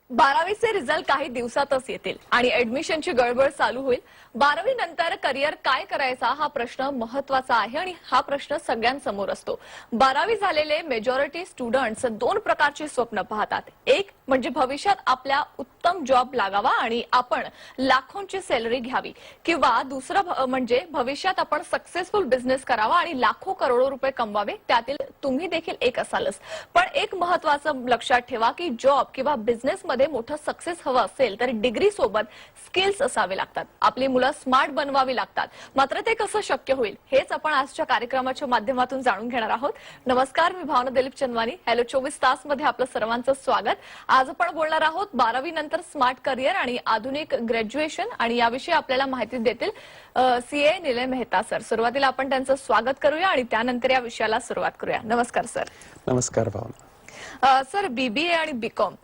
12वीचे result काही दिवसातच येतील आणि ऍडमिशनची गडबड चालू होईल. 12वी नंतर करिअर काय करायचा हा प्रश्न महत्वाचा आहे आणि हा प्रश्न सगळ्यांसमोर असतो. 12वी झालेले मेजॉरिटी स्टुडंट्स दोन प्रकारची स्वप्न पाहतात. एक म्हणजे भविष्यात आपल्या उत्तम जॉब लागावा आणि आपण लाखोंची सॅलरी घ्यावी, किंवा दुसरं म्हणजे भविष्यात आपण सक्सेसफुल बिझनेस करावा आणि लाखो करोडो रुपये कमवावे. त्यातील तुम्ही देखील एक असालच. पण एक महत्वाचं लक्षात ठेवा की जॉब किंवा बिझनेस मध्ये मोठं सक्सेस हवं असेल तर डिग्री सोबत स्किल्स असावे लागतात. आपली मुलं स्मार्ट बनवावी लागतात. मात्र ते कसं शक्य होईल हेच आपण आजच्या कार्यक्रमाच्या माध्यमातून जाणून घेणार आहोत. नमस्कार, मी भावना दिलीप चंदवानी. हॅलो 24 तास मध्ये आपलं सर्वांचं स्वागत. आज आपण बोलणार आहोत 12वी नंतर स्मार्ट करिअर आणि आधुनिक ग्रॅज्युएशन, आणि याविषयी आपल्याला माहिती देतील सीए निलय मेहता सर. सुरुवातीला आपण त्यांचं स्वागत करूया आणि त्यानंतर या विषयाला सुरुवात करूया. नमस्कार सर. नमस्कार भावना. सर, बीबीए आणि बीकॉम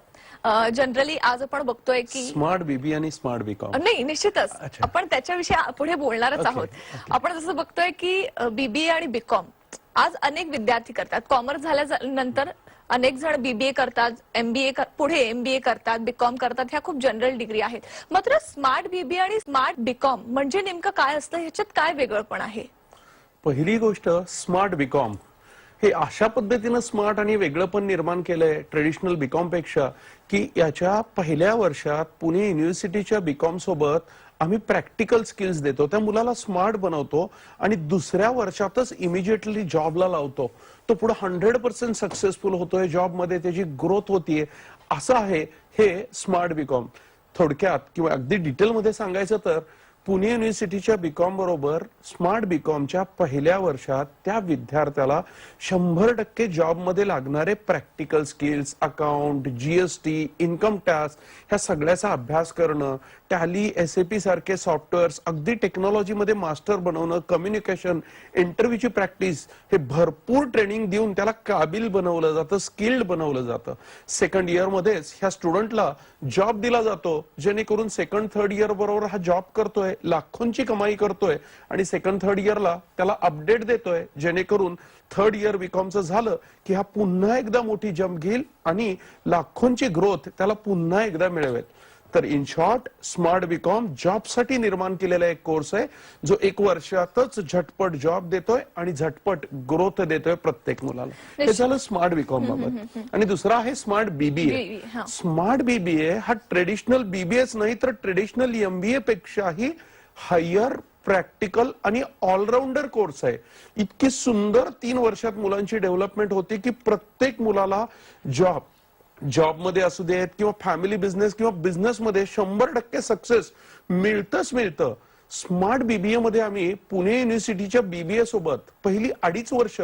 जनरली आज आपण बघतोय की स्मार्ट बीबीए आणि स्मार्ट बीकॉम नाही, निश्चितच आपण त्याच्याविषयी पुढे बोलणारच आहोत. आपण जसं बघतोय की बीबीए आणि बीकॉम आज अनेक विद्यार्थी करतात. कॉमर्स झाल्यानंतर अनेक जण बीबीए करतात, एमबीए पुढे एमबीए करतात, बीकॉम करतात. ह्या खूप जनरल डिग्री आहेत. मात्र स्मार्ट बीबीए आणि स्मार्ट बीकॉम म्हणजे नेमकं काय असतं, ह्याच्यात काय वेगळंपण आहे? पहिली गोष्ट, स्मार्ट बीकॉम हे अशा पद्धतीनं स्मार्ट आणि वेगळंपण निर्माण केलंय ट्रेडिशनल बीकॉम पेक्षा की याच्या पहिल्या वर्षात पुणे युनिव्हर्सिटीच्या बीकॉम सोबत आम्ही प्रॅक्टिकल स्किल्स देतो, त्या मुलाला स्मार्ट बनवतो आणि दुसऱ्या वर्षातच इमिजिएटली जॉबला लावतो. तो पुढे 100% सक्सेसफुल होतोय, जॉबमध्ये त्याची ग्रोथ होतीये. असं आहे हे स्मार्ट बीकॉम. थोडक्यात किंवा अगदी डिटेलमध्ये सांगायचं तर पुणे युनिव्हर्सिटीच्या बीकॉम बरोबर स्मार्ट बीकॉमच्या पहिल्या वर्षात त्या विद्यार्थ्याला 100% जॉबमध्ये लागणारे practical skills, account, GST, income tax ह्या सगळ्याचा अभ्यास करणं, टॅली, एसएपी सारखे सॉफ्टवेअर्स, अगदी टेक्नॉलॉजीमध्ये मास्टर बनवणं, कम्युनिकेशन, इंटरव्ह्यूची प्रॅक्टिस, हे भरपूर ट्रेनिंग देऊन त्याला काबिल बनवलं जातं, स्किल्ड बनवलं जातं. सेकंड इयर मध्येच ह्या स्टुडंटला जॉब दिला जातो, जेणेकरून सेकंड थर्ड इयर बरोबर हा जॉब करतोय, लाखोंची कमाई करतोय आणि सेकंड थर्ड इयरला त्याला अपडेट देतोय, जेणेकरून थर्ड इयर बीकॉमचं झालं की हा पुन्हा एकदा मोठी जंप घेईल आणि लाखोंची ग्रोथ त्याला पुन्हा एकदा मिळवेल. तर इन शॉर्ट, स्मार्ट बीकॉम जॉबसाठी निर्माण केलेला एक कोर्स आहे जो 1 वर्षातच झटपट जॉब देतोय आणि झटपट ग्रोथ देतोय प्रत्येक मुलाला. हे झालं स्मार्ट बीकॉम बाबत. आणि दुसरा आहे स्मार्ट बीबीए. स्मार्ट बीबीए हा ट्रेडिशनल बीबीएच नाही तर ट्रेडिशनल एमबीए पेक्षाही हायर प्रॅक्टिकल आणि ऑलराऊंडर कोर्स आहे. इतकी सुंदर 3 वर्षात मुलांची डेव्हलपमेंट होती की प्रत्येक मुलाला जॉबमध्ये असू देत किंवा फॅमिली बिझनेस किंवा बिझनेसमध्ये 100% सक्सेस मिळतं. स्मार्ट बीबीए मध्ये आम्ही पुणे युनिव्हर्सिटीच्या बीबीए सोबत पहिली 2.5 वर्ष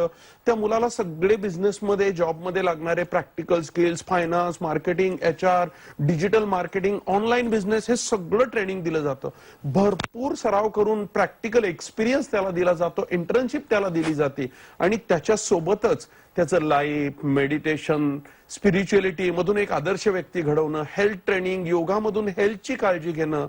त्या मुलाला सगळे बिझनेसमध्ये, जॉबमध्ये लागणारे practical skills, finance, marketing, HR, digital marketing, online business हे सगळं ट्रेनिंग दिलं जातं. भरपूर सराव करून प्रॅक्टिकल एक्सपिरियन्स त्याला दिला जातो, इंटर्नशिप त्याला दिली जाते आणि त्याच्या सोबतच त्याचं लाईफ, मेडिटेशन, स्पिरिच्युअलिटी मधून एक आदर्श व्यक्ती घडवणं, हेल्थ ट्रेनिंग, योगामधून हेल्थची काळजी घेणं,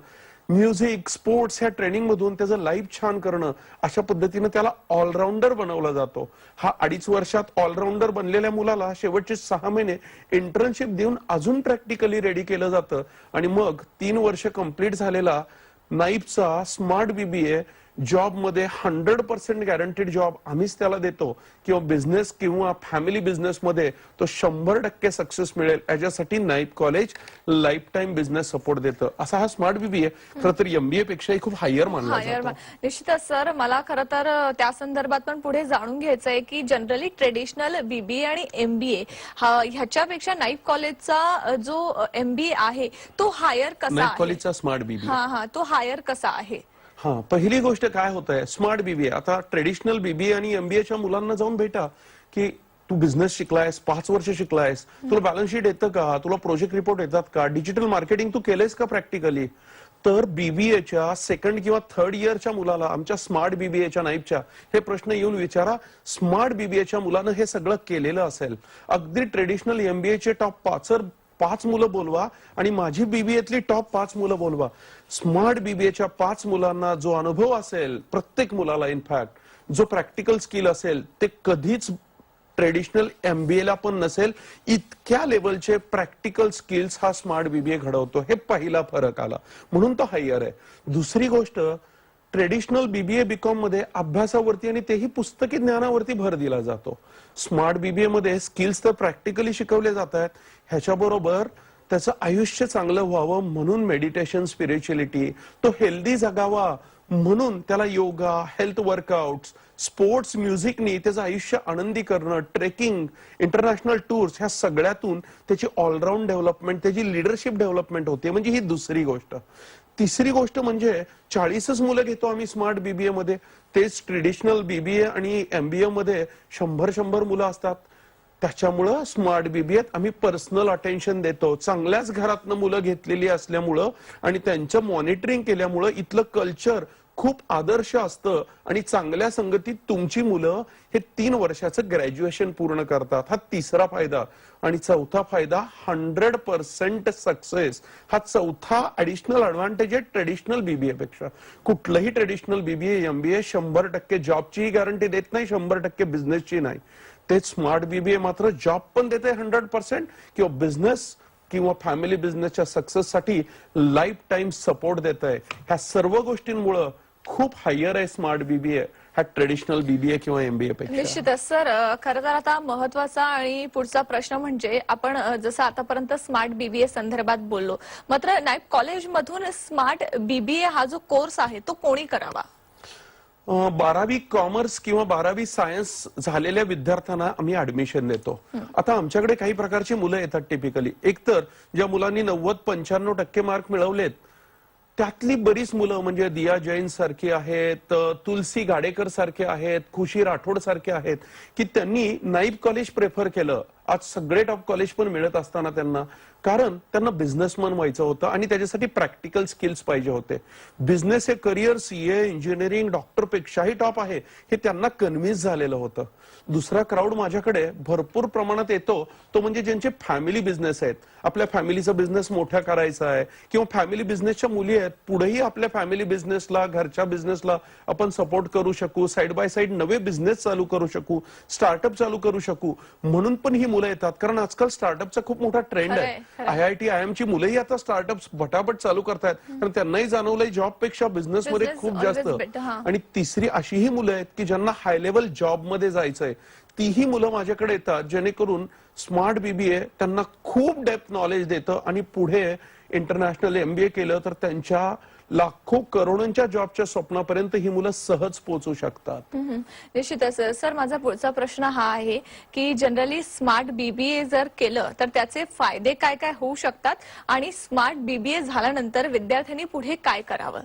म्युझिक, स्पोर्ट्स ह्या ट्रेनिंग मधून त्याचं लाईफ छान करणं, अशा पद्धतीनं त्याला ऑलराऊंडर बनवला जातो. हा 2.5 वर्षात ऑलराऊंडर बनलेल्या मुलाला शेवटचे 6 महिने इंटर्नशिप देऊन अजून प्रॅक्टिकली रेडी केलं जातं आणि मग 3 वर्ष कंप्लीट झालेला नाईपचा स्मार्ट बीबीए जॉबमध्ये 100% गॅरंटीड जॉब आम्हीच त्याला देतो, किंवा बिझनेस किंवा फॅमिली बिझनेसमध्ये तो 100% सक्सेस मिळेल याच्यासाठी नाईप college life time business support देतं. असा हा स्मार्ट बीबीए खरं तर एमबीए पेक्षाही खूप हायर मानला जातो. निश्चितच सर, मला खरं तर त्या संदर्भात पण पुढे जाणून घ्यायचंय की जनरली ट्रेडिशनल बीबीए आणि एमबीए ह्याच्यापेक्षा नाईप कॉलेजचा जो एमबीए आहे तो हायर कसा आहे? नाईप कॉलेजचा स्मार्ट बीबीए तो हायर कसा आहे? पहिली गोष्ट काय होत आहे, स्मार्ट बीबीए. आता ट्रेडिशनल बीबीए आणि एमबीएच्या मुलांना जाऊन भेटा की तू बिझनेस शिकलायस, 5 वर्ष शिकलायस, तुला बॅलन्स शीट येतं का, तुला प्रोजेक्ट रिपोर्ट येतात का, डिजिटल मार्केटिंग तू केलंयस का प्रॅक्टिकली. तर बीबीएच्या सेकंड किंवा थर्ड इयरच्या मुलाला आमच्या स्मार्ट बीबीएच्या नाईपच्या हे प्रश्न येऊन विचारा. स्मार्ट बीबीएच्या मुलानं हे सगळं केलेलं असेल. अगदी ट्रेडिशनल एमबीएचे टॉप 5 मुलं बोलवा आणि माझी बीबीएतली टॉप 5 मुलं बोलवा. स्मार्ट बीबीएच्या 5 मुलांना जो अनुभव असेल, प्रत्येक मुलाला इनफॅक्ट जो प्रॅक्टिकल स्किल असेल, ते कधीच ट्रेडिशनल MBA ला पण नसेल इतक्या लेवलचे प्रॅक्टिकल स्किल्स हा स्मार्ट BBA घडवतो. हे पहिला फरक आला म्हणून तो हायर आहे. दुसरी गोष्ट, ट्रेडिशनल BBA BCom मध्ये अभ्यासावरती आणि तेही पुस्तकी ज्ञानावरती भर दिला जातो. स्मार्ट BBA मध्ये स्किल्स तर प्रॅक्टिकली शिकवले जात आहेत, ह्याच्याबरोबर त्याचं आयुष्य चांगलं व्हावं म्हणून मेडिटेशन, स्पिरिच्युअलिटी, तो हेल्दी जगावा म्हणून त्याला योगा, हेल्थ वर्कआउट्स, स्पोर्ट्स, म्युझिकनी त्याचं आयुष्य आनंदी करणं, ट्रेकिंग, इंटरनॅशनल टूर्स, ह्या सगळ्यातून त्याची ऑलराऊंड डेव्हलपमेंट, त्याची लिडरशिप डेव्हलपमेंट होते. म्हणजे ही दुसरी गोष्ट. तिसरी गोष्ट म्हणजे 40च मुलं घेतो आम्ही स्मार्ट BBA मध्ये, तेच ट्रेडिशनल BBA आणि MBA मध्ये 100 मुलं असतात. त्याच्यामुळं स्मार्ट BBA आम्ही पर्सनल अटेन्शन देतो. चांगल्याच घरातनं मुलं घेतलेली असल्यामुळं आणि त्यांचं मॉनिटरिंग केल्यामुळं इथलं कल्चर खूप आदर्श असतं आणि चांगल्या संगतीत तुमची मुलं हे 3 वर्षाचं ग्रॅज्युएशन पूर्ण करतात. हा तिसरा फायदा. आणि चौथा फायदा, 100% सक्सेस हा चौथा ऍडिशनल ऍडव्हान्टेज आहे ट्रेडिशनल BBA पेक्षा. कुठलंही ट्रेडिशनल BBA MBA 100% जॉबचीही गॅरंटी देत नाही, 100% बिझनेसची नाही. ते स्मार्ट BBA मात्र जॉब पण देते 100% किंवा बिझनेस किंवा फॅमिली बिझनेसच्या सक्सेससाठी लाईफ टाइम सपोर्ट देत आहे. ह्या सर्व गोष्टींमुळे खूप हायर आहे स्मार्ट BBA हा ट्रेडिशनल BBA किंवा MBA पेक्षा. निश्चितच सर. खरं तर आता महत्वाचा आणि पुढचा प्रश्न म्हणजे आपण जसं आतापर्यंत स्मार्ट BBA संदर्भात बोललो, मात्र नाईप कॉलेजमधून स्मार्ट BBA हा जो कोर्स आहे तो कोणी करावा? 12वी कॉमर्स किंवा 12वी सायन्स झालेल्या विद्यार्थ्यांना आम्ही ऍडमिशन देतो. आता आमच्याकडे काही प्रकारची मुलं येतात टिपिकली. एकतर ज्या मुलांनी 90-95% मार्क मिळवलेत त्यातली बरीच मुलं म्हणजे दिया जैन सारखी आहेत, तुलसी गाडेकर सारखे आहेत, खुशी राठोड सारखे आहेत की त्यांनी नाईप कॉलेज प्रेफर केलं. आज सगळे टॉप कॉलेज पण मिळत असताना त्यांना, कारण त्यांना बिझनेसमॅन व्हायचं होतं आणि त्याच्यासाठी प्रॅक्टिकल स्किल्स पाहिजे होते. बिझनेस हे करिअर CA, इंजिनिअरिंग, डॉक्टर पेक्षाही टॉप आहे हे त्यांना कन्व्हिन्स झालेलं होतं. दुसरा क्राऊड माझ्याकडे भरपूर प्रमाणात येतो तो म्हणजे ज्यांचे फॅमिली बिझनेस आहेत, आपल्या फॅमिलीचा बिझनेस मोठा करायचा आहे किंवा फॅमिली बिझनेसच्या मुली आहेत, पुढेही आपल्या फॅमिली बिझनेसला, घरच्या बिझनेसला आपण सपोर्ट करू शकू, साइड बाय साइड नवे बिझनेस चालू करू शकू, स्टार्टअप चालू करू शकू म्हणून पण ही मुलं येतात. कारण आजकाल स्टार्टअपचा खूप मोठा ट्रेंड आहे. IIT IIM ची मुलंही आता स्टार्टअप भटाभट चालू करतायत कारण त्यांनाही जाणवलंय जॉब पेक्षा बिझनेस मध्ये खूप जास्त. आणि तिसरी अशीही मुलं आहेत की ज्यांना हाय लेवल जॉब मध्ये जायचंय, तीही मुलं माझ्याकडे येतात जेणेकरून स्मार्ट BBA त्यांना खूप डेप्थ नॉलेज देतं आणि पुढे इंटरनॅशनल MBA केलं तर त्यांच्या लाखो करोडोंच्या जॉबच्या स्वप्नापर्यंत ही मुलं सहज पोहोचू शकतात. निश्चितच सर. माझा पुढचा प्रश्न हा आहे की जनरली स्मार्ट BBA जर केलं तर त्याचे फायदे काय काय होऊ शकतात आणि स्मार्ट BBA झाल्यानंतर विद्यार्थ्यांनी पुढे काय करावं?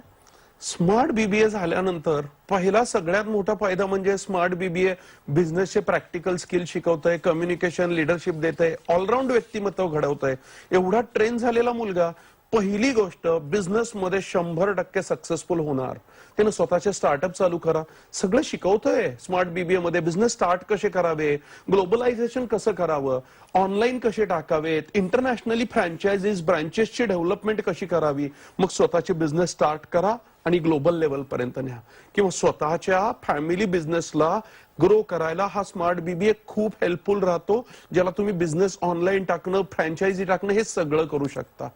स्मार्ट BBA झाल्यानंतर पहिला सगळ्यात मोठा फायदा म्हणजे स्मार्ट BBA बिझनेसचे प्रॅक्टिकल स्किल शिकवतंय, कम्युनिकेशन, लिडरशिप देतंय, ऑलराऊंड व्यक्तिमत्व घडवतंय. एवढा ट्रेन झालेला मुलगा पहिली गोष्ट बिझनेस मध्ये 100% सक्सेसफुल होणार. त्यानं स्वतःचे स्टार्टअप चालू करा, सगळं शिकवतोय स्मार्ट BBA मध्ये. बिझनेस स्टार्ट कसे करावे, ग्लोबलायझेशन कसं करावं, ऑनलाईन कसे टाकावेत, इंटरनॅशनली फ्रँचायझीज, ब्रांचेसची डेव्हलपमेंट कशी करावी, मग स्वतःचे बिझनेस स्टार्ट करा आणि ग्लोबल लेवल पर्यंत न्या. किंवा स्वतःच्या फॅमिली बिझनेसला ग्रो करायला हा स्मार्ट BBA खूप हेल्पफुल राहतो, ज्याला तुम्ही बिझनेस ऑनलाईन टाकणं, फ्रँचायझी टाकणं हे सगळं करू शकता.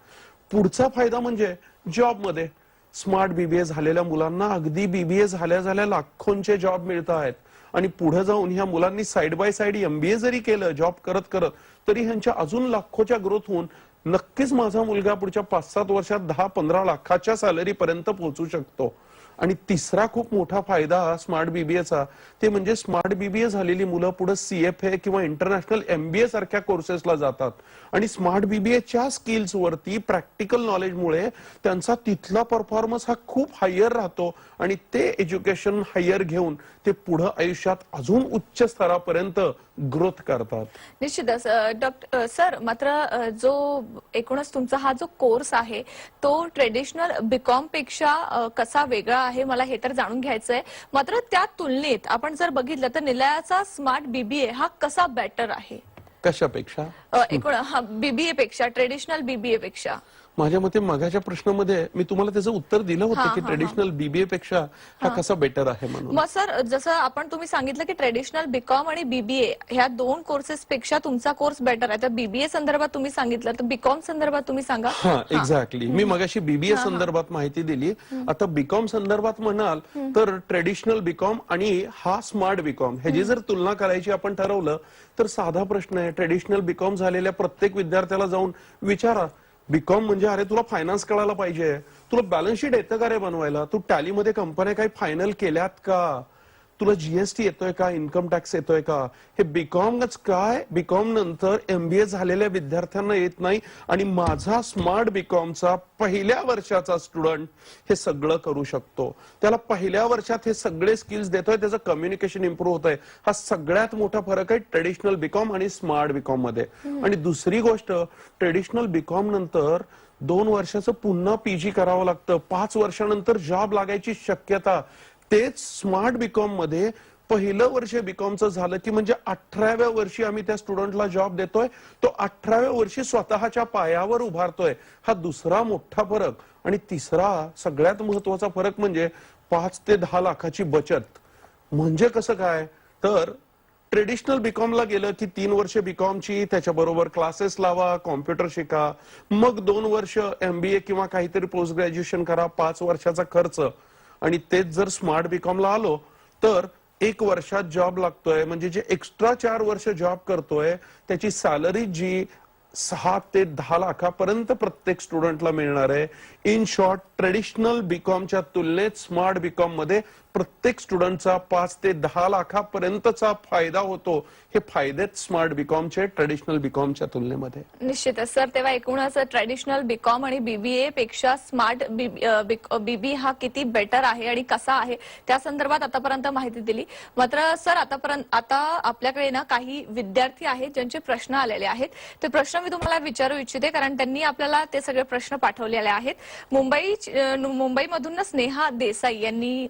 पुढचा फायदा म्हणजे जॉब मध्ये स्मार्ट BBA झालेल्या मुलांना अगदी BBA झाल्या लाखोंचे जॉब मिळत आहेत आणि पुढे जाऊन ह्या मुलांनी साइड बाय साइड MBA जरी केलं जॉब करत करत तरी ह्यांच्या अजून लाखोच्या ग्रोथ होऊन नक्कीच माझा मुलगा पुढच्या 5-7 वर्षात 10-15 लाखाच्या सॅलरी पर्यंत पोहोचू शकतो. आणि तिसरा खूप मोठा फायदा स्मार्ट BBAचा ते म्हणजे स्मार्ट BBA झालेली मुलं पुढे CFA किंवा इंटरनॅशनल MBA सारख्या कोर्सेसला जातात आणि स्मार्ट BBAच्या स्किल्स वरती प्रॅक्टिकल नॉलेजमुळे त्यांचा तिथला परफॉर्मन्स हा खूप हायर राहतो आणि ते एज्युकेशन हायर घेऊन ते पुढे आयुष्यात अजून उच्च स्तरापर्यंत ग्रोथ करतात. निश्चितच डॉक्टर सर. मात्र जो एकूणच तुमचा हा जो कोर्स आहे तो ट्रेडिशनल BCom पेक्षा कसा वेगळा आहे मला हे तर जाणून घ्यायचंय. मात्र त्या तुलनेत आपण जर बघितलं तर निलयाचा स्मार्ट BBA हा कसा बेटर आहे? कशापेक्षा? एकूण BBA पेक्षा, ट्रेडिशनल BBA पेक्षा. माझ्या मते मगाच्या प्रश्नामध्ये मी तुम्हाला त्याचं उत्तर दिलं होतं की ट्रेडिशनल बीबीए पेक्षा हा कसा बेटर आहे म्हणून. मग सर जसं तुम्ही सांगितलं की ट्रेडिशनल बीकॉम आणि बीबीए ह्या दोन कोर्सेस पेक्षा तुमचा कोर्स बेटर आहे, तर बीबीए संदर्भात तुम्ही सांगितलं, तर बीकॉम संदर्भात तुम्ही सांगा. हा एक्झॅक्टली, मी मगाशी बीबीए संदर्भात माहिती दिली. आता बीकॉम संदर्भात म्हणाल तर ट्रेडिशनल बीकॉम आणि हा स्मार्ट बीकॉम ह्याची जर तुलना करायची आपण ठरवलं तर साधा प्रश्न आहे. ट्रेडिशनल बीकॉम झालेल्या प्रत्येक विद्यार्थ्याला जाऊन विचारा, बीकॉम म्हणजे अरे तुला फायनान्स कळायला पाहिजे, तुला बॅलन्स शीट येतं का रे बनवायला, तू टॅलीमध्ये कंपन्या काही फायनल केल्यात का, तुला जीएसटी येतोय का, इन्कम टॅक्स येतोय का. हे बीकॉमच काय, बीकॉम नंतर एमबीए झालेल्या विद्यार्थ्यांना येत नाही. आणि माझा स्मार्ट बीकॉमचा पहिल्या वर्षाचा स्टुडंट हे सगळं करू शकतो. त्याला पहिल्या वर्षात हे सगळे स्किल्स देतोय, त्याचं कम्युनिकेशन इम्प्रूव्ह होतंय. हा सगळ्यात मोठा फरक आहे ट्रेडिशनल बीकॉम आणि स्मार्ट बीकॉम मध्ये. आणि दुसरी गोष्ट, ट्रेडिशनल बीकॉम नंतर 2 वर्षाचं पुन्हा पीजी करावं लागतं, 5 वर्षानंतर जॉब लागायची शक्यता. तेच स्मार्ट बीकॉम मध्ये पहिलं वर्ष बीकॉमचं झालं की म्हणजे 18व्या वर्षी आम्ही त्या स्टुडंटला जॉब देतोय, तो 18व्या वर्षी स्वतःच्या पायावर उभारतोय. हा दुसरा मोठा फरक. आणि तिसरा सगळ्यात महत्वाचा फरक म्हणजे 5 ते 10 लाखाची बचत. म्हणजे कसं काय, तर ट्रेडिशनल बीकॉमला गेलं की 3 वर्ष बीकॉमची, त्याच्याबरोबर क्लासेस लावा, कॉम्प्युटर शिका, मग 2 वर्ष एमबीए किंवा काहीतरी पोस्ट ग्रॅज्युएशन करा, 5 वर्षाचा खर्च. आणि तेच जर स्मार्ट बीकॉमला आलो तर 1 वर्षात जॉब लागतोय, म्हणजे जे एक्स्ट्रा 4 वर्ष जॉब करतोय त्याची सॅलरी जी 6 ते 10 लाखापर्यंत प्रत्येक स्टुडंटला मिळणार आहे. इन शॉर्ट, ट्रेडिशनल बीकॉमच्या तुलनेत स्मार्ट बीकॉम मध्ये प्रत्येक स्टुडंटचा 5 ते 10 लाखापर्यंतचा फायदा होतो. हे फायदेच स्मार्ट बीकॉमचे ट्रेडिशनल बीकॉमच्या तुलनेमध्ये. निश्चितच सर, तेव्हा एकूणच ट्रेडिशनल बीकॉम आणि बीबीए पेक्षा स्मार्ट बीबी हा किती बेटर आहे आणि कसा आहे त्या संदर्भात आतापर्यंत माहिती दिली. मात्र सर आता आपल्याकडे ना काही विद्यार्थी आहेत ज्यांचे प्रश्न आलेले आहेत. ते प्रश्न मी तुम्हाला विचारू इच्छिते, कारण त्यांनी आपल्याला ते सगळे प्रश्न पाठवलेले आहेत. मुंबईमधून स्नेहा देसाई यांनी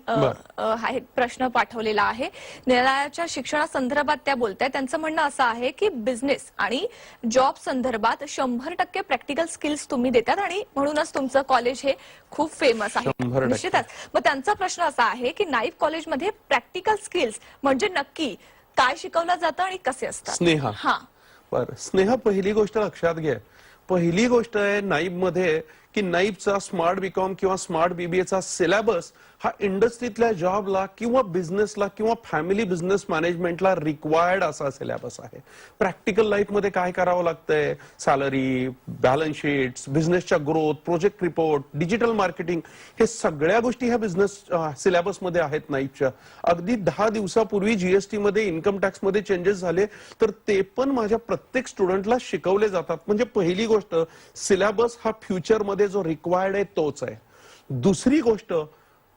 हा एक प्रश्न पाठवलेला आहे. न्यायालयाच्या शिक्षणासंदर्भात त्या बोलतायत. त्यांचं म्हणणं असं आहे की बिझनेस आणि जॉब संदर्भात 100% प्रॅक्टिकल स्किल्स तुम्ही देतात आणि म्हणूनच तुमचं कॉलेज हे खूप फेमस आहे. 100%. निश्चितच. मग त्यांचा प्रश्न असा आहे की नाईफ कॉलेजमध्ये प्रॅक्टिकल स्किल्स म्हणजे नक्की काय शिकवलं जातं आणि कसे असतात. स्नेहा, हा बरं स्नेहा, पहिली गोष्ट लक्षात घ्या. पहिली गोष्ट आहे नाईब मध्ये की नाईबचा स्मार्ट बीकॉम किंवा स्मार्ट बीबीएचा सिलेबस हा इंडस्ट्रीतल्या जॉबला किंवा बिझनेसला किंवा फॅमिली बिझनेस मॅनेजमेंटला रिक्वायर्ड असा सिलेबस आहे. प्रॅक्टिकल लाईफ मध्ये काय करावं लागतंय, सॅलरी, बॅलन्स शीट्स, बिझनेसच्या growth, project report, digital marketing, हे सगळ्या गोष्टी ह्या बिझनेस सिलेबस मध्ये आहेत नाईबच्या. अगदी 10 दिवसापूर्वी जीएसटी मध्ये, इन्कम टॅक्स मध्ये चेंजेस झाले तर ते पण माझ्या प्रत्येक स्टुडंटला शिकवले जातात. म्हणजे पहिली गोष्ट, सिलेबस हा फ्युचर मध्ये जो रिक्वायर्ड आहे तोच आहे. दुसरी गोष्ट,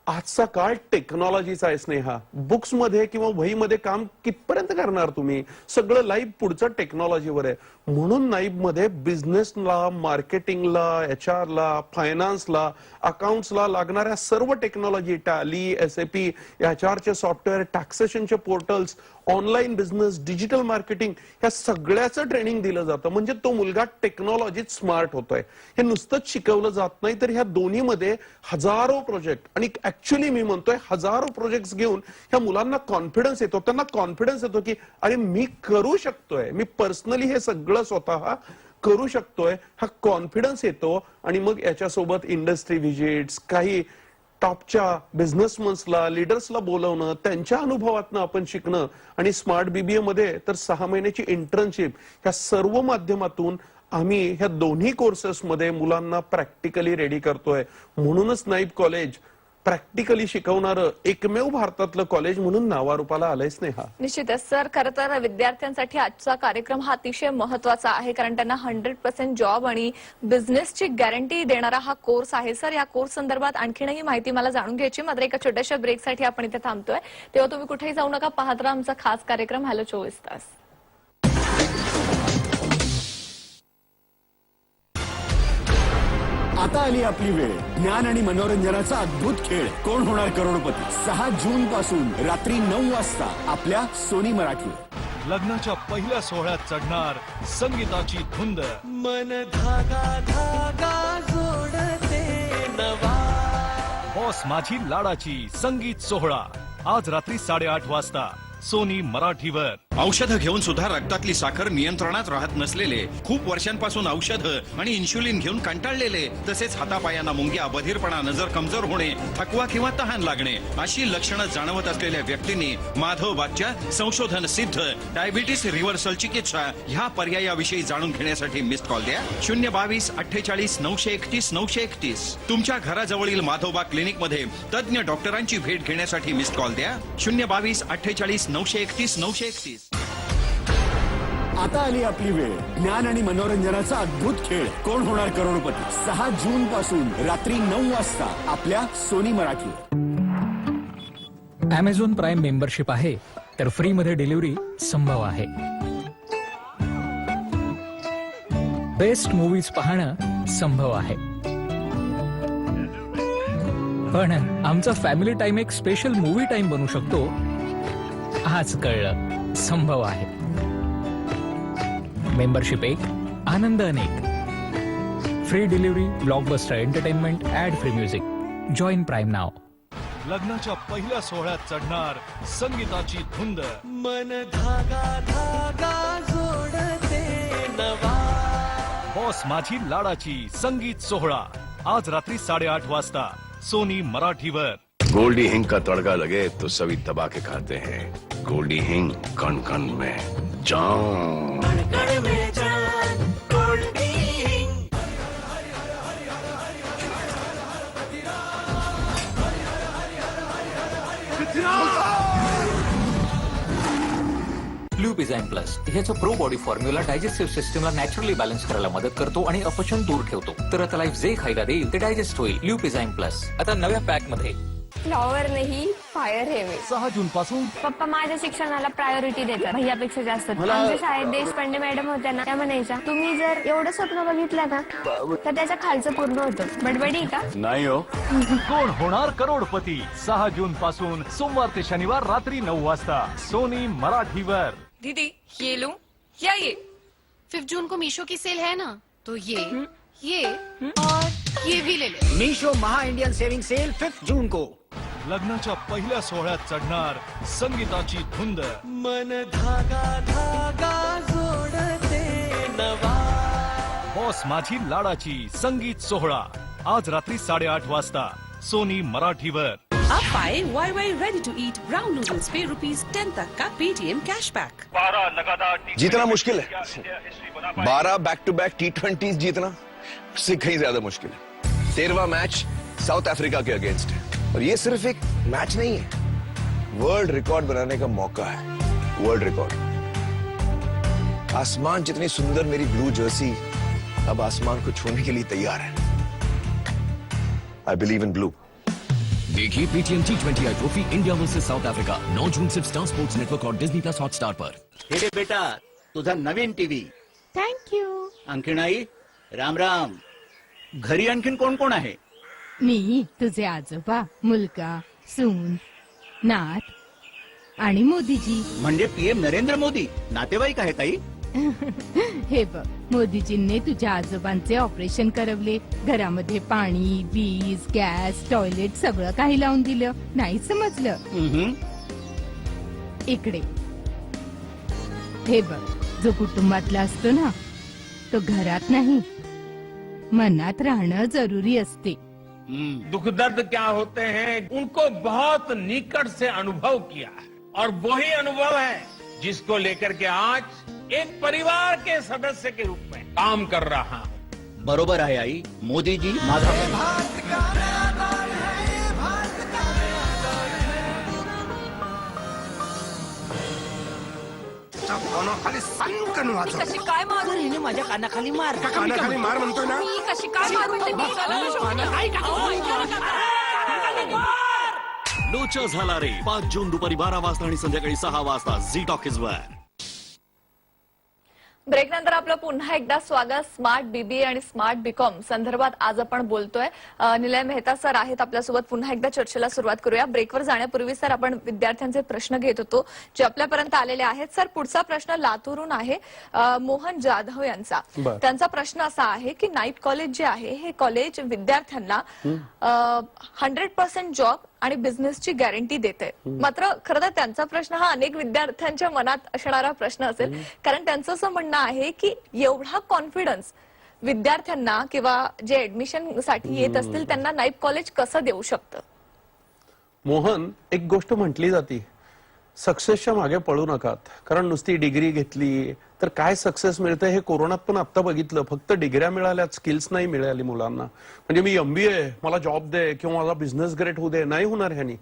आजचा काळ टेक्नॉलॉजीचा आहे स्नेहा. बुक्स मध्ये किंवा वहीमध्ये काम कितपर्यंत करणार तुम्ही, सगळं लाईव्ह पुढचं टेक्नॉलॉजीवर आहे. म्हणून नाईब मध्ये बिझनेसला, मार्केटिंगला, एचआरला, फायनान्सला, अकाउंट्सला लागणाऱ्या सर्व टेक्नॉलॉजी, टॅली, एसएपी, एचआरचे सॉफ्टवेअर, टॅक्सेशनचे portals, online business, digital marketing, ह्या सगळ्याचं ट्रेनिंग दिलं जातं. म्हणजे तो मुलगा टेक्नॉलॉजीत स्मार्ट होतोय. हे नुसतंच शिकवलं जात नाही, तर ह्या दोन्हीमध्ये हजारो प्रोजेक्ट, आणि ऍक्च्युअली मी म्हणतोय हजारो प्रोजेक्ट्स घेऊन ह्या मुलांना कॉन्फिडन्स येतो. त्यांना कॉन्फिडन्स येतो की अरे मी करू शकतोय, मी पर्सनली हे सगळं स्वतः करू शकतोय. हा कॉन्फिडन्स येतो. आणि मग याच्यासोबत इंडस्ट्री व्हिजिट्स, काही टॉपच्या बिझनेसमन्सला, लीडर्सला बोलवणं, त्यांच्या अनुभवातनं आपण शिकणं, आणि स्मार्ट बीबीए मध्ये तर 6 महिन्याची इंटर्नशिप, ह्या सर्व माध्यमातून आम्ही ह्या दोन्ही कोर्सेसमध्ये मुलांना प्रॅक्टिकली रेडी करतोय. म्हणूनच नाईब कॉलेज प्रॅक्टिकली शिकवणारं एकमेव भारतातलं कॉलेज म्हणून नावारूपाला आलंय स्नेहा. निश्चितच सर, खरं तर विद्यार्थ्यांसाठी आजचा कार्यक्रम हा अतिशय महत्वाचा आहे, कारण त्यांना 100% जॉब आणि बिझनेसची गॅरंटी देणारा हा कोर्स आहे. सर, या कोर्स संदर्भात आणखीनही माहिती मला जाणून घ्यायची, मात्र एका छोट्याशा ब्रेकसाठी आपण इथे थांबतोय. तेव्हा तुम्ही कुठेही जाऊ नका, पाहत राहा आमचा खास कार्यक्रम हॅलो 24 तास. आता आली आपली वेळ. ज्ञान आणि मनोरंजनाचा अद्भुत खेळ, कोण होणार करोडपती, 6 जून पासून रात्री 9 वाजता आपल्या सोनी मराठीवर. लग्नाच्या पहिल्या सोहळ्यात चढणार संगीताची धुंद, मन धागा धागा जो बॉस माझी लाडाची संगीत सोहळा आज रात्री 8:30 वाजता सोनी मराठीवर. औषधं घेऊन सुद्धा रक्तातली साखर नियंत्रणात राहत नसलेले, खूप वर्षांपासून औषधं आणि इन्शुलिन घेऊन कंटाळलेले, तसेच हातापायांना मुंग्या, बधिरपणा, नजर कमजोर होणे, थकवा किंवा तहान लागणे अशी लक्षणं जाणवत असलेल्या व्यक्तींनी माधवबागच्या संशोधन सिद्ध डायबिटीस रिव्हर्सल चिकित्सा ह्या पर्यायाविषयी जाणून घेण्यासाठी मिस्ड कॉल द्या 022-48-931-931. तुमच्या घराजवळील माधवबाग क्लिनिक मध्ये तज्ञ डॉक्टरांची भेट घेण्यासाठी मिस्ड कॉल द्या 022-48-931-931. आता आली आपली वेळ. ज्ञान आणि मनोरंजनाचा अद्भुत खेळ कोण होणार करोडपती 6 जून पासून रात्री 9 वाजता आपल्या सोनी मराठीवर. अमेझॉन प्राईम मेंबरशिप आहे तर फ्री मध्ये डिलिव्हरी संभव आहे. बेस्ट मूवीज पाहणं संभव आहे. पण आमचा फॅमिली टाइम एक स्पेशल मूवी टाइम बनू शकतो आज कळलं संभव आहे. मेंबरशिप एक, आनंद अनेक. Free delivery, blockbuster entertainment, ad free music. Join Prime now. लग्नाच्या पहिल्या सोहळ्यात चढणार संगीताची धुंद. मन धागा धागा जोडते नवा. बॉस माझी लाडाची संगीत सोहळा आज रात्री 8:30 वाजता सोनी मराठीवर. गोल्डी हिंग का तड़का लगे तो सभी दबा के खाते हैं. गोल्डी हिंग कण कण में जान. कण में जान गोल्डी हिंग. ल्युपिझाईन प्लस ह्याचा प्रो बॉडी फॉर्म्युला डायजेस्टिव्ह सिस्टमला नॅचरली बॅलन्स करायला मदत करतो आणि अपचन दूर ठेवतो. तर आता लाईफ जे खायला देईल ते डायजेस्ट होईल. ल्युपिझाईन प्लस आता नव्या पॅक मध्ये. फ्लॉवर नाही फायर हे मी. 6 जून पासून पप्पा माझ्या शिक्षणाला प्रायोरिटी देतात भैयापेक्षा जास्त. आमच्या शाळेत देशपांडे मॅडम होत्या ना, त्या म्हणायच्या तुम्ही जर एवढं स्वप्न बघितलं ना तर त्याच्या खालचं पूर्ण होतं. बडबडी का नाही हो. कोण होणार करोडपती 6 जून पासून सोमवार ते शनिवार रात्री 9 वाजता सोनी मराठीवर. दीदी ये लूं या ये? 5 जून को मीशो की सेल है ना, तो ये और ये भी ले ले. मीशो महा इंडियन सेविंग सेल 5 जून को. लग्नाच्या पहिल्या सोहळ्यात चढणार संगीताची धुंद. मन धागा धागा जोडते नवा. बॉस माझी लाडाची संगीत सोहळा आज रात्री 8:30 वाजता सोनी मराठीवर. आप पाए YY ready to eat brown noodles पे ₹10 तक का पेटीएम कैशबैक. जीतना मुश्किल है. 12 बैक टू बैक T20s जीतना उससे कहीं ज्यादा मुश्किल है. 13वां मैच साउथ अफ्रीका के अगेंस्ट है और ये सिर्फ एक मैच नहीं है, वर्ल्ड रिकॉर्ड बनाने का मौका है. World record. आसमान जितनी सुंदर मेरी ब्लू जर्सी अब आसमान को छूने के लिए तैयार है. I believe in blue. देखिए Paytm T20I trophy India versus South Africa 9 जून सिर्फ स्टार स्पोर्ट्स नेटवर्क और डिज्नी प्लस हॉटस्टार पर. हे बेटा तुझा नवीन टीव्ही. Thank you. आणखीन आई राम राम. घरी आणखीन कोण कोण आहे? मी, तुझे आजोबा, मुलगा, सून, नात आणि मोदीजी. म्हणजे PM नरेंद्र मोदी नातेवाईक आहे काही? हे बघ, मोदीजींनी तुझ्या आजोबांचे ऑपरेशन करवले. घरामध्ये पाणी, वीज, गॅस, टॉयलेट सगळं काही लावून दिलं. नाही समजलं? इकडे हे बघ, जो कुटुंबातला असतो ना तो घरात नाही मनात राहणं जरुरी असते. दुख दर्द क्या होते हैं उनको बहुत निकट से अनुभव किया है और वही अनुभव है जिसको लेकर के आज एक परिवार के सदस्य के रूप में काम कर रहा हूं. बरोबर आहे आई. मोदीजी माझा कशी काय मारू? माझ्या कानाखाली मार. कानाखाली मार म्हणतोय ना. मी कशी काय मारू? लोचा झाला रे 5 जून दुपारी 12 वाजता आणि संध्याकाळी 6 वाजता झी टॉकीज वर. ब्रेकनंतर आपलं पुन्हा एकदा स्वागत. स्मार्ट बीबीए आणि स्मार्ट बीकॉम संदर्भात आज आपण बोलतोय. निलय मेहता सर आहेत आपल्यासोबत. पुन्हा एकदा चर्चेला सुरुवात करूया. ब्रेकवर जाण्यापूर्वी सर आपण विद्यार्थ्यांचे प्रश्न घेत होतो जे आपल्यापर्यंत आलेले आहेत. सर पुढचा प्रश्न लातूरून आहे मोहन जाधव यांचा. त्यांचा प्रश्न असा आहे की नाईट कॉलेज जे आहे हे कॉलेज विद्यार्थ्यांना 100% जॉब आणि बिझनेसची गॅरंटी देते. मात्र खरं तर त्यांचा प्रश्न हा अनेक विद्यार्थ्यांच्या मनात असणारा प्रश्न असेल, कारण त्यांचं असं म्हणणं आहे की एवढा कॉन्फिडन्स विद्यार्थ्यांना किंवा जे ऍडमिशन साठी येत असतील त्यांना नाईप कॉलेज कसं देऊ शकतं. मोहन, एक गोष्ट म्हटली जाते, सक्सेसच्या मागे पळू नकात. कारण नुसती डिग्री घेतली तर काय सक्सेस मिळतं हे कोरोनात पण आता बघितलं. फक्त डिग्र्या मिळाल्यात, स्किल्स नाही मिळाली मुलांना. म्हणजे मी MBA, मला जॉब दे किंवा माझा बिझनेस ग्रेट होऊ दे, नाही होणार ह्यानी.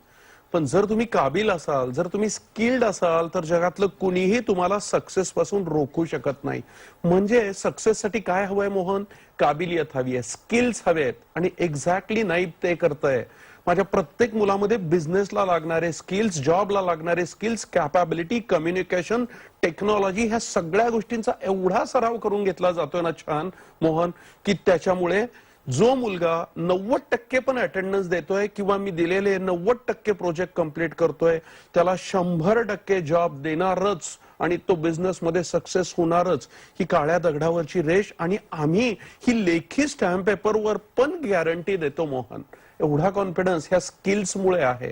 पण जर तुम्ही काबिल असाल, जर तुम्ही स्किल्ड असाल तर जगातलं कुणीही तुम्हाला सक्सेस पासून रोखू शकत नाही. म्हणजे सक्सेससाठी काय हवंय मोहन? काबिलियत हवी आहे, स्किल्स हवेत, आणि एक्झॅक्टली नाईप ते करतंय. माझ्या प्रत्येक मुलामध्ये बिझनेसला लागणारे स्किल्स, जॉबला लागणारे स्किल्स, कॅपॅबिलिटी, कम्युनिकेशन, टेक्नॉलॉजी, ह्या सगळ्या गोष्टींचा एवढा सराव करून घेतला जातोय ना छान मोहन, की त्याच्यामुळे जो मुलगा 90% पण अटेंडन्स देतोय किंवा मी दिलेले 90% प्रोजेक्ट कंप्लीट करतोय त्याला 100% जॉब देणारच आणि तो बिझनेस मध्ये सक्सेस होणारच. ही काळ्या दगडावरची रेष, आणि आम्ही ही लेखी स्टॅम्प पेपरवर पण गॅरंटी देतो मोहन. एवढा कॉन्फिडन्स ह्या स्किल्समुळे आहे.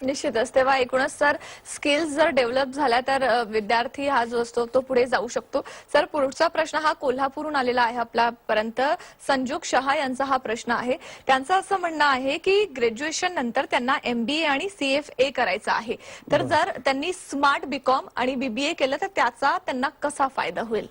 निश्चितच. तेव्हा एकूणच सर स्किल्स जर डेव्हलप झाल्या तर विद्यार्थी हा जो असतो तो पुढे जाऊ शकतो. सर पुढचा प्रश्न हा कोल्हापूरहून आलेला आहे आपल्यापर्यंत. संजोग शहा यांचा हा प्रश्न आहे. त्यांचं असं म्हणणं आहे की ग्रॅज्युएशन नंतर त्यांना MBA आणि CFA करायचं आहे, तर जर त्यांनी स्मार्ट बीकॉम आणि BBA केलं तर त्याचा त्यांना कसा फायदा होईल.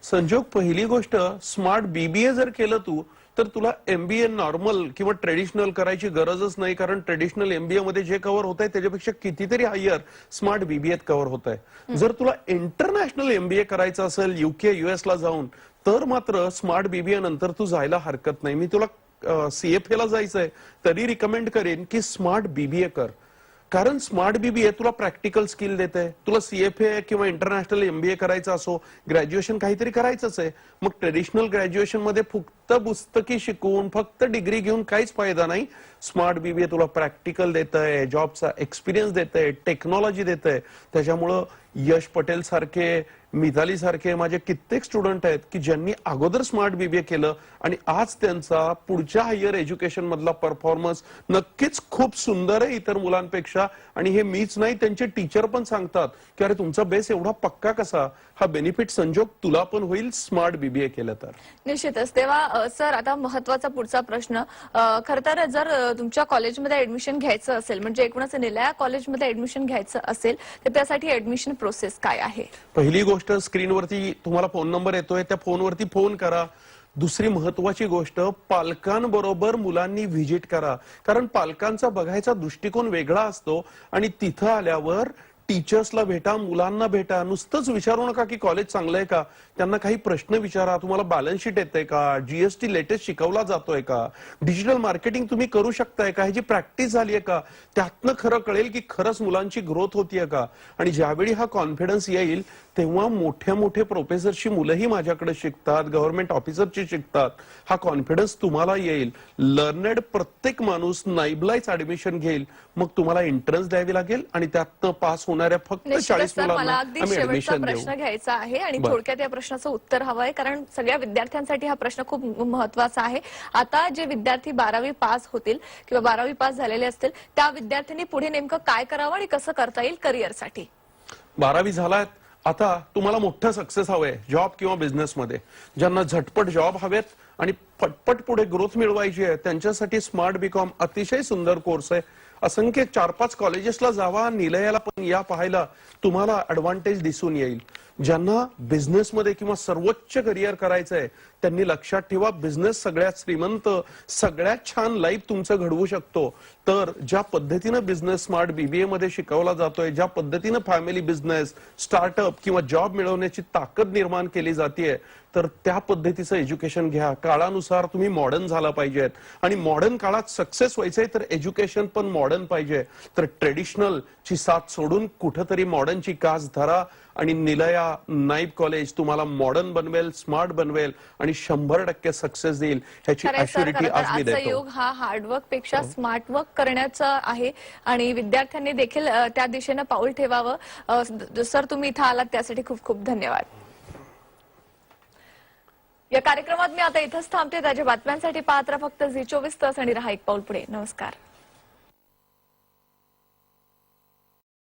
संजोग, पहिली गोष्ट, स्मार्ट BBA जर केलं तू तर तुला MBA नॉर्मल किंवा ट्रेडिशनल करायची गरजच नाही. कारण ट्रेडिशनल MBA मध्ये जे कव्हर होत आहे त्याच्यापेक्षा कितीतरी हायर स्मार्ट BBA कव्हर होत आहे. जर तुला इंटरनॅशनल MBA करायचं असेल UK US ला जाऊन, तर मात्र स्मार्ट BBA नंतर तू जायला हरकत नाही. मी तुला CFA ला जायचंय तरी रिकमेंड करेन की स्मार्ट BBA कर. कारण स्मार्ट BBA तुला प्रॅक्टिकल स्किल देते. तुला CFA किंवा इंटरनॅशनल MBA करायचं असो, ग्रॅज्युएशन काहीतरी करायचंच आहे, मग ट्रेडिशनल ग्रॅज्युएशन मध्ये फक्त पुस्तकी शिकून, फक्त डिग्री घेऊन काहीच फायदा नाही. स्मार्ट BBA तुला प्रॅक्टिकल देतंय, जॉबचा एक्सपिरियन्स देतंय, टेक्नॉलॉजी देतंय. त्याच्यामुळं यश पटेल सारखे, मिताली सारखे माझे कित्येक स्टुडंट आहेत की ज्यांनी अगोदर स्मार्ट BBA केलं आणि आज त्यांचा पुढच्या हायर एज्युकेशन मधला परफॉर्मन्स नक्कीच खूप सुंदर आहे इतर मुलांपेक्षा. आणि हे मीच नाही, त्यांचे टीचर पण सांगतात की अरे तुमचा बेस एवढा पक्का कसा. हा बेनिफिट संजोग तुला पण होईल स्मार्ट BBA केलं तर. निश्चितच. तेव्हा सर आता महत्वाचा पुढचा प्रश्न, खरं तर जर तुमच्या कॉलेजमध्ये ऍडमिशन घ्यायचं असेल, म्हणजे एकूणच निलया कॉलेजमध्ये ऍडमिशन घ्यायचं असेल तर त्यासाठी ऍडमिशन प्रोसेस काय आहे. पहिली गोष्ट, स्क्रीनवरती तुम्हाला फोन नंबर येतोय, त्या फोनवरती फोन करा. दुसरी महत्वाची गोष्ट, पालकांबरोबर मुलांनी व्हिजिट करा. कारण पालकांचा बघायचा दृष्टिकोन वेगळा असतो आणि तिथं आल्यावर टीचर्सला भेटा, मुलांना भेटा. नुसतंच विचारू नका की कॉलेज चांगलं आहे का, त्यांना काही प्रश्न विचारा. तुम्हाला बॅलन्स शीट येते का, GST लेटेस्ट शिकवला जातोय का, डिजिटल मार्केटिंग तुम्ही करू शकताय का, ह्याची प्रॅक्टिस झाली आहे का. त्यातनं खरं कळेल की खरंच मुलांची ग्रोथ होतीये का. आणि ज्यावेळी हा कॉन्फिडन्स येईल तेव्हा मोठ्या मोठ्या प्रोफेसरची मुलंही माझ्याकडे शिकतात, गव्हर्नमेंट ऑफिसरची शिकतात. हा कॉन्फिडन्स तुम्हाला येईल. लर्नेड प्रत्येक माणूस नाईबलाच ऍडमिशन घेईल. मग तुम्हाला एंट्रन्स द्यावी लागेल आणि त्यातनं पास होणाऱ्या फक्त 40 मला मुलांना अगदी आम्ही शेवटचा ऍडमिशन प्रश्न देऊ. घ्यायचा आहे आणि थोडक्यात या प्रश्नाचं उत्तर हवं आहे, कारण सगळ्या विद्यार्थ्यांसाठी हा प्रश्न खूप महत्वाचा आहे. आता जे विद्यार्थी 12वी पास होतील किंवा 12वी पास झालेले असतील त्या विद्यार्थ्यांनी पुढे नेमकं काय करावं आणि कसं करता येईल करिअरसाठी. 12वी झालात, आता तुम्हाला मोठं सक्सेस हवंय जॉब किंवा बिझनेस मध्ये. ज्यांना झटपट जॉब हवेत आणि पटपट पुढे ग्रोथ मिळवायची आहे त्यांच्यासाठी स्मार्ट बीकॉम अतिशय सुंदर कोर्स आहे. असंख्य 4-5 कॉलेजेसला जावा, निलयाला पण या पाहायला, तुम्हाला ऍडव्हान्टेज दिसून येईल. ज्यांना बिझनेसमध्ये किंवा सर्वोच्च करिअर करायचंय त्यांनी लक्षात ठेवा, बिझनेस सगळ्यात श्रीमंत, सगळ्यात छान लाईफ तुमचं घडवू शकतो. तर ज्या पद्धतीनं बिझनेस स्मार्ट बीबीए मध्ये शिकवला जातोय, ज्या पद्धतीनं फॅमिली बिझनेस, स्टार्टअप किंवा जॉब मिळवण्याची ताकद निर्माण केली जाते, तर त्या पद्धतीचं एज्युकेशन घ्या. काळानुसार तुम्ही मॉडर्न झाला पाहिजेत आणि मॉडर्न काळात सक्सेस व्हायचंय तर एज्युकेशन पण मॉडर्न पाहिजे. तर ट्रेडिशनल ची साथ सोडून कुठंतरी मॉडर्नची कास धरा आणि निलया नाईब कॉलेज तुम्हाला मॉडर्न बनवेल, स्मार्ट बनवेल आणि 100% सक्सेस देईल. ह्याची खरंय सर, ॲश्युरिटी खरं तर आज मी आजचा देतो. युग हा हार्डवर्क पेक्षा स्मार्ट वर्क करण्याचा आहे आणि विद्यार्थ्यांनी देखील त्या दिशेनं पाऊल ठेवावं. सर, तुम्ही इथं आलात त्यासाठी खूप खूप धन्यवाद. या कार्यक्रमात मी आता इथंच थांबते. त्याच्या बातम्यांसाठी पाहत राहा फक्त झी 24 तास आणि रहा एक पाऊल पुढे. नमस्कार.